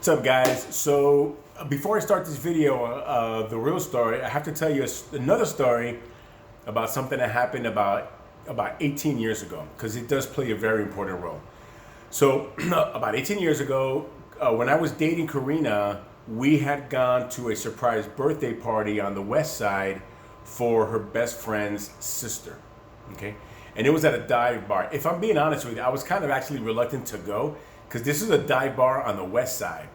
What's up, guys? So before I start this video, the real story, I have to tell you another story about something that happened about 18 years ago, because it does play a very important role. So about 18 years ago, when I was dating Karina, we had gone to a surprise birthday party on the west side for her best friend's sister. Okay, and it was at a dive bar. If I'm being honest with you, I was kind of actually reluctant to go because this is a dive bar on the west side,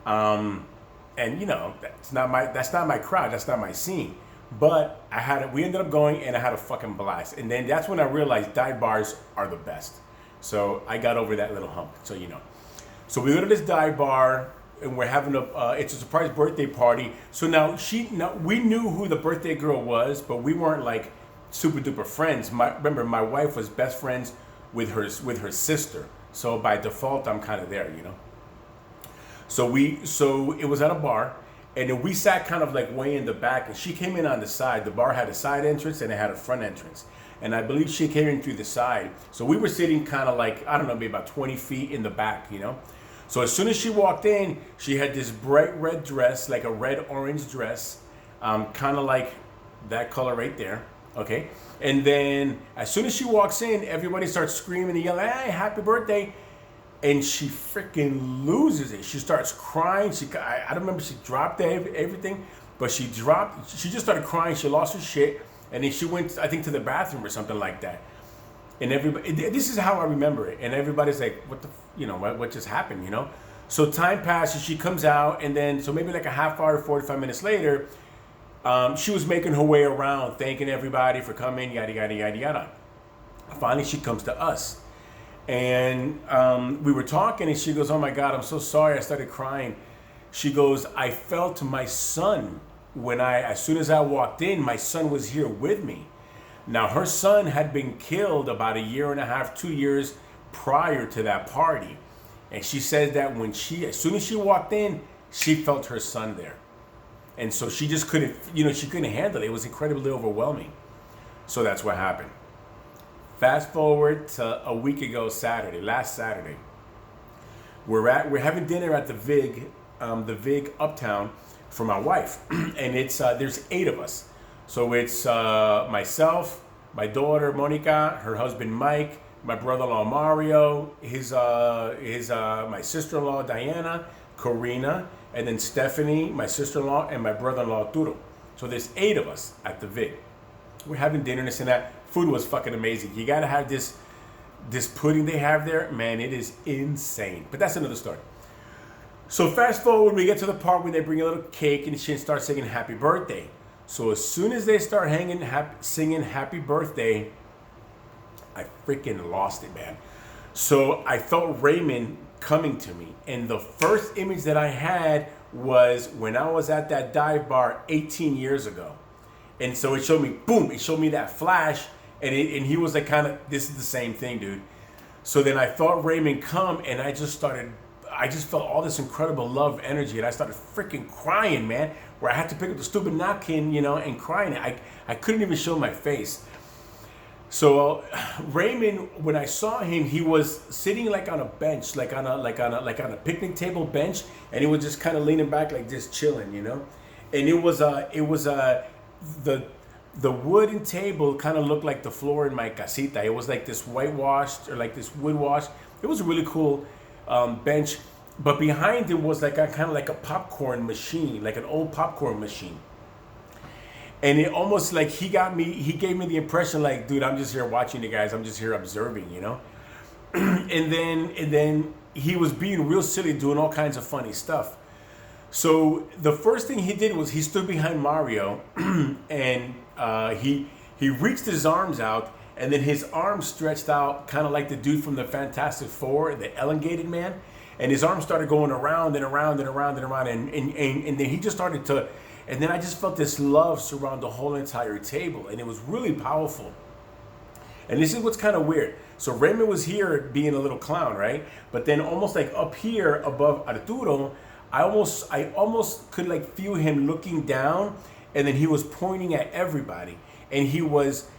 and you know that's not my crowd, that's not my scene. But we ended up going, and I had a fucking blast. And then that's when I realized dive bars are the best. So I got over that little hump. So you know, so we go to this dive bar, and we're having it's a surprise birthday party. So now we knew who the birthday girl was, but we weren't like super duper friends. Remember, my wife was best friends with her sister. So by default, I'm kind of there, you know. So it was at a bar, and then we sat kind of like way in the back, and she came in on the side. The bar had a side entrance and it had a front entrance, and I believe she came in through the side. So we were sitting kind of like, I don't know, maybe about 20 feet in the back, you know. So as soon as she walked in, she had this bright red dress, like a red orange dress, kind of like that color right there. Okay, and then as soon as she walks in, everybody starts screaming and yelling, "Hey, happy birthday!" And she freaking loses it. She starts crying. I don't remember, she dropped everything, but she just started crying. She lost her shit, and then she went, I think, to the bathroom or something like that. And everybody, this is how I remember it. And everybody's like, "What the, what just happened?" You know. So time passes. She comes out, and then so maybe like a half hour, 45 minutes later. She was making her way around, thanking everybody for coming, yada, yada, yada, yada. Finally, she comes to us. And we were talking, and she goes, "Oh my God, I'm so sorry." I started crying. She goes, "I felt my son as soon as I walked in, my son was here with me." Now, her son had been killed about 1.5 years, 2 years prior to that party. And she said that as soon as she walked in, she felt her son there. And so she just couldn't, she couldn't handle it. It was incredibly overwhelming. So that's what happened. Fast forward to a week ago, last Saturday. We're having dinner at the Vig Uptown for my wife. And there's 8 of us. So it's myself, my daughter Monica, her husband Mike, my brother-in-law Mario, my sister-in-law Diana, Karina, and then Stephanie, my sister-in-law, and my brother-in-law Arturo. So there's 8 of us at the Vig. We're having dinner, this and that. Food was fucking amazing. You gotta have this pudding they have there. Man, it is insane. But that's another story. So fast forward, we get to the part where they bring a little cake and she starts singing happy birthday. So as soon as they start singing happy birthday, I freaking lost it, man. So I felt Raymond coming to me, and the first image that I had was when I was at that dive bar 18 years ago. And so it showed me, boom, it showed me that flash, and he was like, kind of, this is the same thing, dude. So then I felt Raymond come, and I just felt all this incredible love energy, and I started freaking crying, man, where I had to pick up the stupid napkin, and crying. I couldn't even show my face. So Raymond, when I saw him, he was sitting like on a bench, like on a picnic table bench, and he was just kind of leaning back, like just chilling, And it was the wooden table kind of looked like the floor in my casita. It was like this whitewashed or like this wood wash. It was a really cool bench, but behind him was like kind of like a popcorn machine, like an old popcorn machine. And it almost like he gave me the impression like, dude, I'm just here watching you guys. I'm just here observing, And then he was being real silly, doing all kinds of funny stuff. So the first thing he did was he stood behind Mario and he reached his arms out, and then his arms stretched out kind of like the dude from the Fantastic Four, the elongated man. And his arms started going around and around and around and around. And then he just started to... And then I just felt this love surround the whole entire table, and it was really powerful. And this is what's kind of weird. So Raymond was here being a little clown, right? But then almost like up here above Arturo, I almost could like feel him looking down, and then he was pointing at everybody, and he was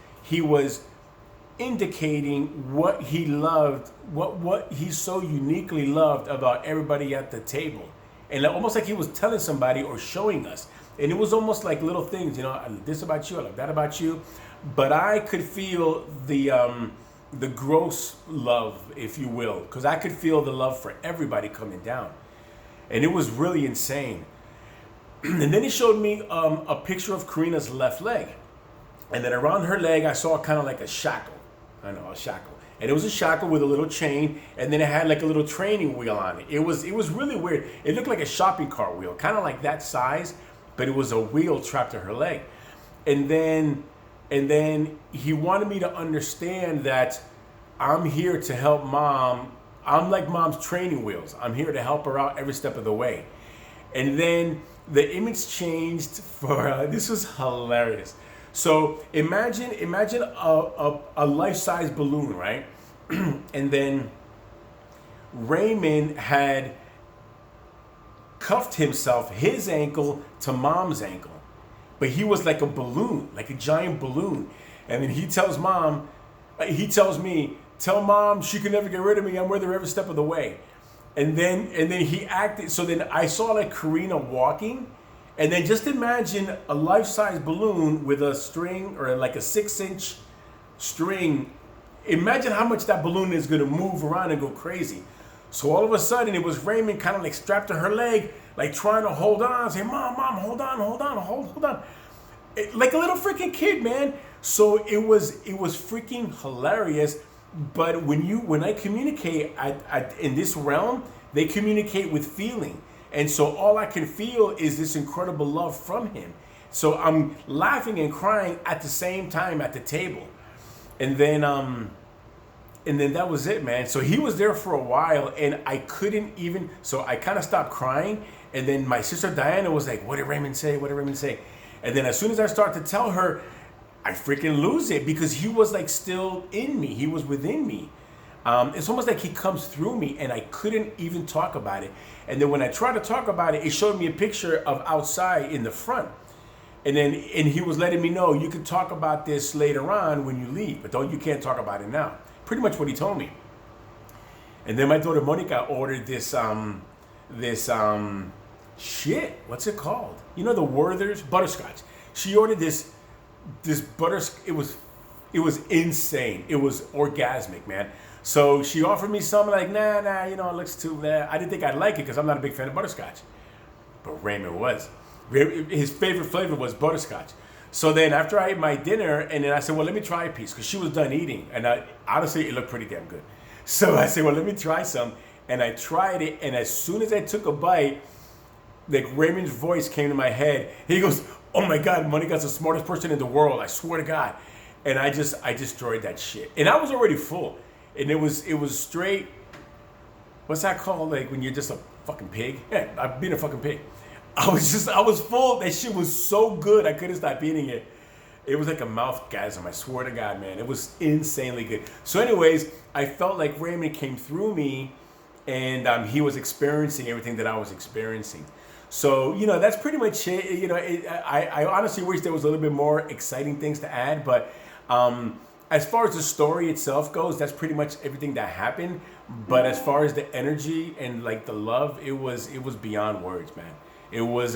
indicating what he loved, what he so uniquely loved about everybody at the table. and almost like he was telling somebody or showing us. And it was almost like little things, you know, I love this about you, I love that about you. But I could feel the gross love, if you will, because I could feel the love for everybody coming down. And it was really insane. And then he showed me a picture of Karina's left leg. And then around her leg, I saw kind of like a shackle. I know, a shackle. And it was a shackle with a little chain, and then it had like a little training wheel on it. It was really weird. It looked like a shopping cart wheel, kind of like that size, but it was a wheel trapped to her leg. And then he wanted me to understand that I'm here to help mom. I'm like mom's training wheels. I'm here to help her out every step of the way. And then the image changed for, this was hilarious. So imagine a life-size balloon, right? And then Raymond had cuffed himself, his ankle to mom's ankle. But he was like a balloon, like a giant balloon. And then he tells me, tell mom she can never get rid of me. I'm with her every step of the way. And then he acted. So then I saw like Karina walking. And then just imagine a life-size balloon with a string or like a 6-inch string. Imagine how much that balloon is going to move around and go crazy. So all of a sudden it was Raymond kind of like strapped to her leg, like trying to hold on, saying, mom, hold on. Like a little freaking kid, man. So it was freaking hilarious. But when I communicate in this realm, they communicate with feeling. And so all I can feel is this incredible love from him. So I'm laughing and crying at the same time at the table. And then that was it, man. So he was there for a while, and I couldn't even, so I kind of stopped crying. And then my sister Diana was like, what did Raymond say? What did Raymond say? And then as soon as I start to tell her, I freaking lose it, because he was like still in me. He was within me. It's almost like he comes through me, and I couldn't even talk about it. And then when I tried to talk about it, it showed me a picture of outside in the front. And he was letting me know, you can talk about this later on when you leave, but you can't talk about it now. Pretty much what he told me. And then my daughter Monica ordered this shit. What's it called? You know, the Werther's butterscotch. She ordered this butterscotch. It was insane. It was orgasmic, man. So she offered me some, like, nah, you know, it looks too bad. I didn't think I'd like it because I'm not a big fan of butterscotch. But Raymond was. His favorite flavor was butterscotch. So then after I ate my dinner, and then I said, well, let me try a piece, because she was done eating. And honestly, it looked pretty damn good. So I said, well, let me try some. And I tried it, and as soon as I took a bite, like Raymond's voice came to my head. He goes, oh my God, Monica's the smartest person in the world. I swear to God. And I destroyed that shit. And I was already full. And it was straight, what's that called? Like when you're just a fucking pig? Yeah, I've been a fucking pig. I was full. That shit was so good. I couldn't stop eating it. It was like a mouthgasm. I swear to God, man. It was insanely good. So anyways, I felt like Raymond came through me, and he was experiencing everything that I was experiencing. So, you know, that's pretty much it. You know, I honestly wish there was a little bit more exciting things to add, but as far as the story itself goes, that's pretty much everything that happened. But as far as the energy and like the love, it was beyond words, man. It was,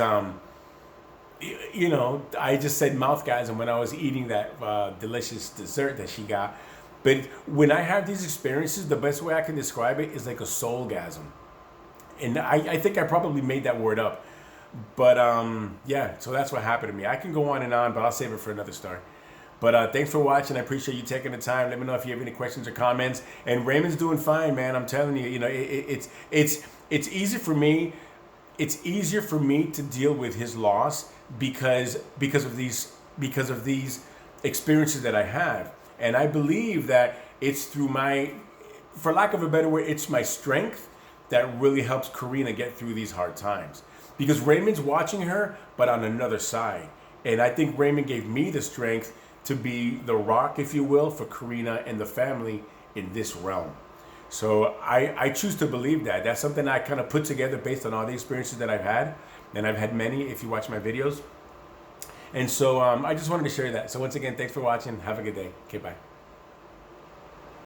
you know, I just said mouthgasm when I was eating that delicious dessert that she got. But when I have these experiences, the best way I can describe it is like a soulgasm. And I think I probably made that word up. But yeah, so that's what happened to me. I can go on and on, but I'll save it for another story. But thanks for watching. I appreciate you taking the time. Let me know if you have any questions or comments. And Raymond's doing fine, man. I'm telling you, you know, it's easy for me. It's easier for me to deal with his loss because of these experiences that I have. And I believe that it's through my, for lack of a better word, it's my strength that really helps Karina get through these hard times. Because Raymond's watching her, but on another side. And I think Raymond gave me the strength to be the rock, if you will, for Karina and the family in this realm. So I choose to believe that. That's something I kind of put together based on all the experiences that I've had. And I've had many, if you watch my videos. And so I just wanted to share that. So once again, thanks for watching. Have a good day. Okay, bye.